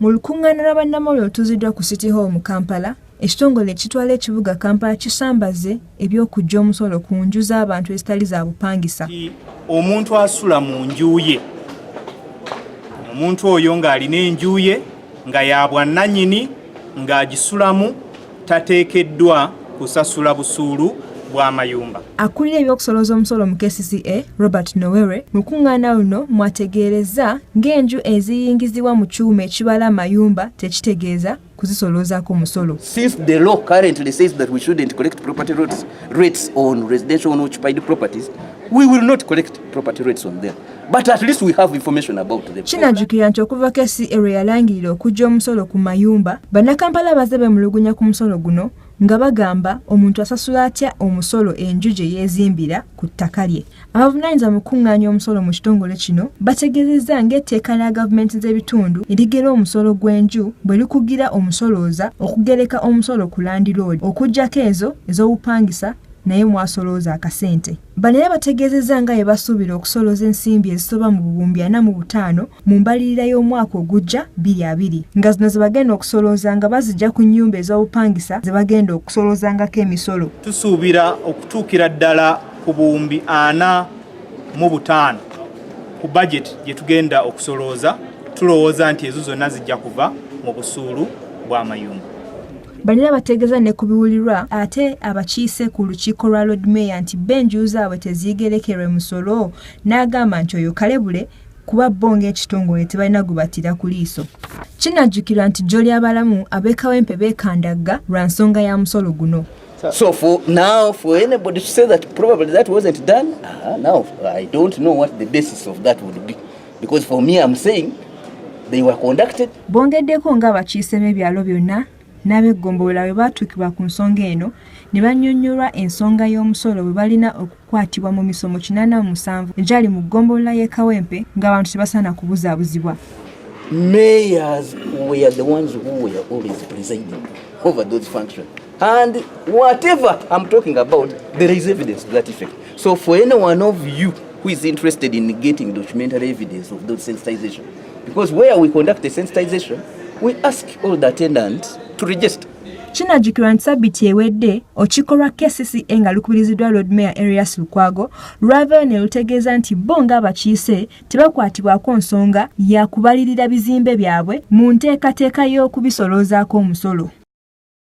Mu lukungaana lwa bannamawulire olutuuziddwa ku City Hall mu Kampala, ekitongole ekitwala ekibuga Kampala kisambaze eby'okuggya omusolo ku nju z'abantu ezitali za bupangisa. Omuntu asula mu nju ye, omuntu oyo ng'alina enju ye nga ya bwannannyini ng'agisulamu tateekeddwa kusasula busuulu bw'amayumba. Akulira ebyokusoloza omusolo mu KCCA, Robert Nowere, mu lukungaana luno mwategeereza ng'enju eziyingizibwa mu kyuma ekibala amayumba tekitegeeza kuzisolozaako omusolo. Since the law currently says that we shouldn't collect property rates on residential unoccupied properties, we will not collect property rates on them. But at least we have information about them. Kinajjukira nti okuva KCCA lwe yalangirira okuggya omusolo ku mayumba, bannakampala bazze bemulugunya ku musolo guno nga bagamba omuntu asasula atya omusolo enju gye yeezimbira ku ttaka lye. Abavunaanyizibwa mu kukungaanya omusolo mu kitongole kino bategeezezza ng'etteeka lya gavumenti z'ebitundu erigera omusolo gw'enju bwe likugira omusolooza okugereka omusolo ku landiroodi okuggyako ezo ez'obupangisa naye mwasolooza akasente. Bano era bategeezezza nga bwe basuubira okusoloza ensimbi ezisoba mu buwumbi 45 mu mbalirira y'omwaka ogujja 2020 nga zino ze bagenda okusolooza nga bazijja ku nnyumba ez'obupangisa ze bagenda okusoloozangako emisolo. Tusuubira okutuukira ddala ku buwumbi 45 ku budget gye tugenda okusolooza, tulowooza nti ezo zonna zijja kuva mu busuulu bw'amayumba. Banira bategeeza ne kubiwulirwa ate abakiise ku lukiiko lwa Lord Mayor nti benju zaabwe tezigerekerwe musolo n'agamba nti oyo kalebule kuba bo ng'ekitongole tebalina gubatira ku liiso. Kinajjukirwa nti jjo ly'abalamu ab'ekawempe beekandagga lwa nsonga ya musolo guno. So for anybody to say that probably that wasn't done, now I don't know what the basis of that would be. Because for me I'm saying they were conducted. Bongeddeko ng'abakiise b'ebyalo byonna n'ab'eggombolola bwe baatuukibwa ku nsonga eno ne bannyonnyolwa ensonga y'omusolo bwe balina okukwatibwa mu misomo 87 egyali mu ggombolola y'e Kawempe ng'abantu tebasaana kubuzaabuzibwa. Mayors were the ones who were always presiding over those functions. And whatever I'm talking about, there is evidence to that effect. So for any one of you who is interested in getting documentary evidence of those sensitization, because where we conduct the sensitization, we ask all the attendants to register. Kinajjukirwa nti Ssabbiiti ewedde olukiiko lwa KCCA nga lukubiriziddwa Lord Mayor Erias Lukwago lwavayo ne lutegeeza nti bo ng'abakiise tebakwatibwako nsonga ya kubalirira bizimbe byabwe mu nteekateeka y'okubisoloozaako omusolo.